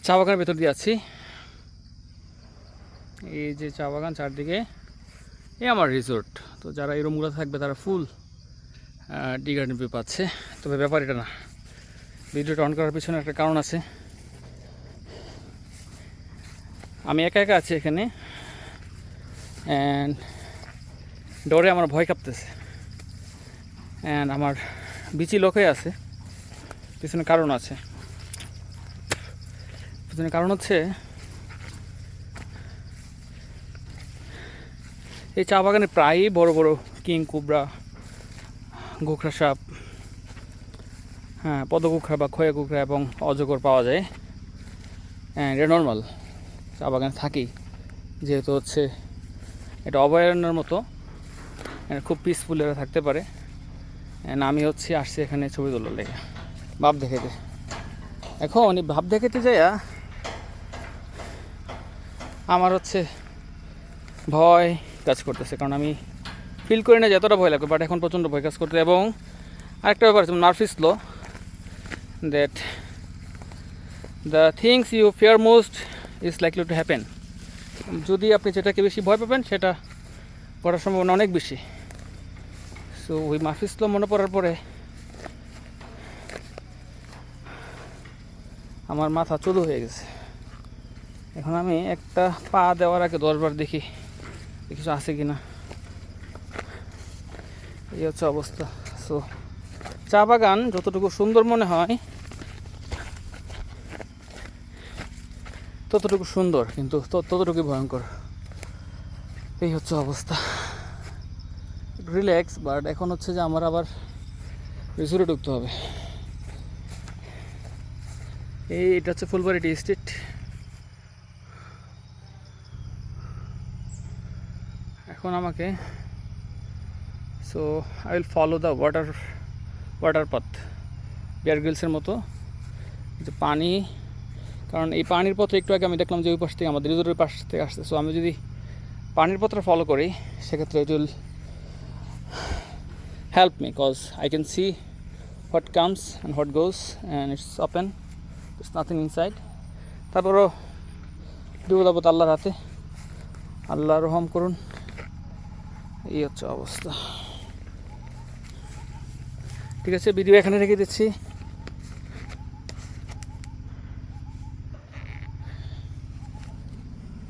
চা বাগানের ভেতর দিয়ে আছি। এই যে চা বাগান চারদিকে, এই আমার রিসোর্ট। তো যারা এই রুমগুলো থাকবে তারা ফুল টি গার্ডেন ভিউ পাচ্ছে। তবে ব্যাপার এটা না, ভিডিওটা অন করার পিছনে একটা কারণ আছে। আমি একা একা আছি এখানে, অ্যান্ড ডরে আমার ভয় কাঁপতেছে, অ্যান্ড আমার বিচি লোকে আছে। পিছনে কারণ আছে, পিছনে কারণ হচ্ছে এই চা বাগানে প্রায়ই বড় বড় কিং কোবরা, গোখরা সাপ, পদগোখরা বা খয়া গোখরা এবং অজগর পাওয়া যায়। অ্যান্ড এটা নর্মাল, চা বাগানে থাকেই, যেহেতু হচ্ছে এটা অভয়ারণ্যের মতো, খুব পিসফুল এরা থাকতে পারে। অ্যান্ড আমি আসছি এখানে ছবি তোলার লেগে, ভাব দেখাইতে। এখন এই ভাব দেখাইতে যাইয়া আমার ভয় কাজ করতেছে, কারণ আমি ফিল করি না যে এতটা ভয় লাগবে, বাট এখন প্রচণ্ড ভয় কাজ করতে। এবং আরেকটা ব্যাপার আছে, Murphy's law, that the things you fear most is likely to happen. যদি আপনি যেটাকে বেশি ভয় পাবেন সেটা করার সম্ভাবনা অনেক বেশি। সো ওই মার্ফিস ল মনে পড়ার পরে আমার মাথা চুলু হয়ে গেছে। এখন আমি একটা পা দেওয়ার আগে 10 বার দেখি কিছু আছে কি না। এই হচ্ছে অবস্থা। সো চা বাগান যতটুকু সুন্দর মনে হয় ততটুকু সুন্দর, কিন্তু ততটুকুই ভয়ঙ্কর। এই হচ্ছে অবস্থা। রিল্যাক্স, বাট এখন যে আমার আবার রিসোর্টে ঢুকতে হবে। এটা হচ্ছে ফুলবাড়ি টি স্ট্রিট। এখন আমাকে I will follow the water path, Bear গ্রিলসের মতো যে পানি। কারণ এই পানির পথে একটু আগে আমি দেখলাম যে ওই পাশ থেকে আমাদের রিসোর্টের পাশ থেকে আসছে। সো আমি যদি পানির পথটা ফলো করি সেক্ষেত্রে it will help me, cause I can see what comes and what goes, and it's open, it's nothing inside. তারপরও বিপদ আপদ আল্লাহর হাতে, আল্লাহ রহম করুন। এই হচ্ছে অবস্থা। ঠিক আছে, ভিডিও এখানে রেখে দিচ্ছি।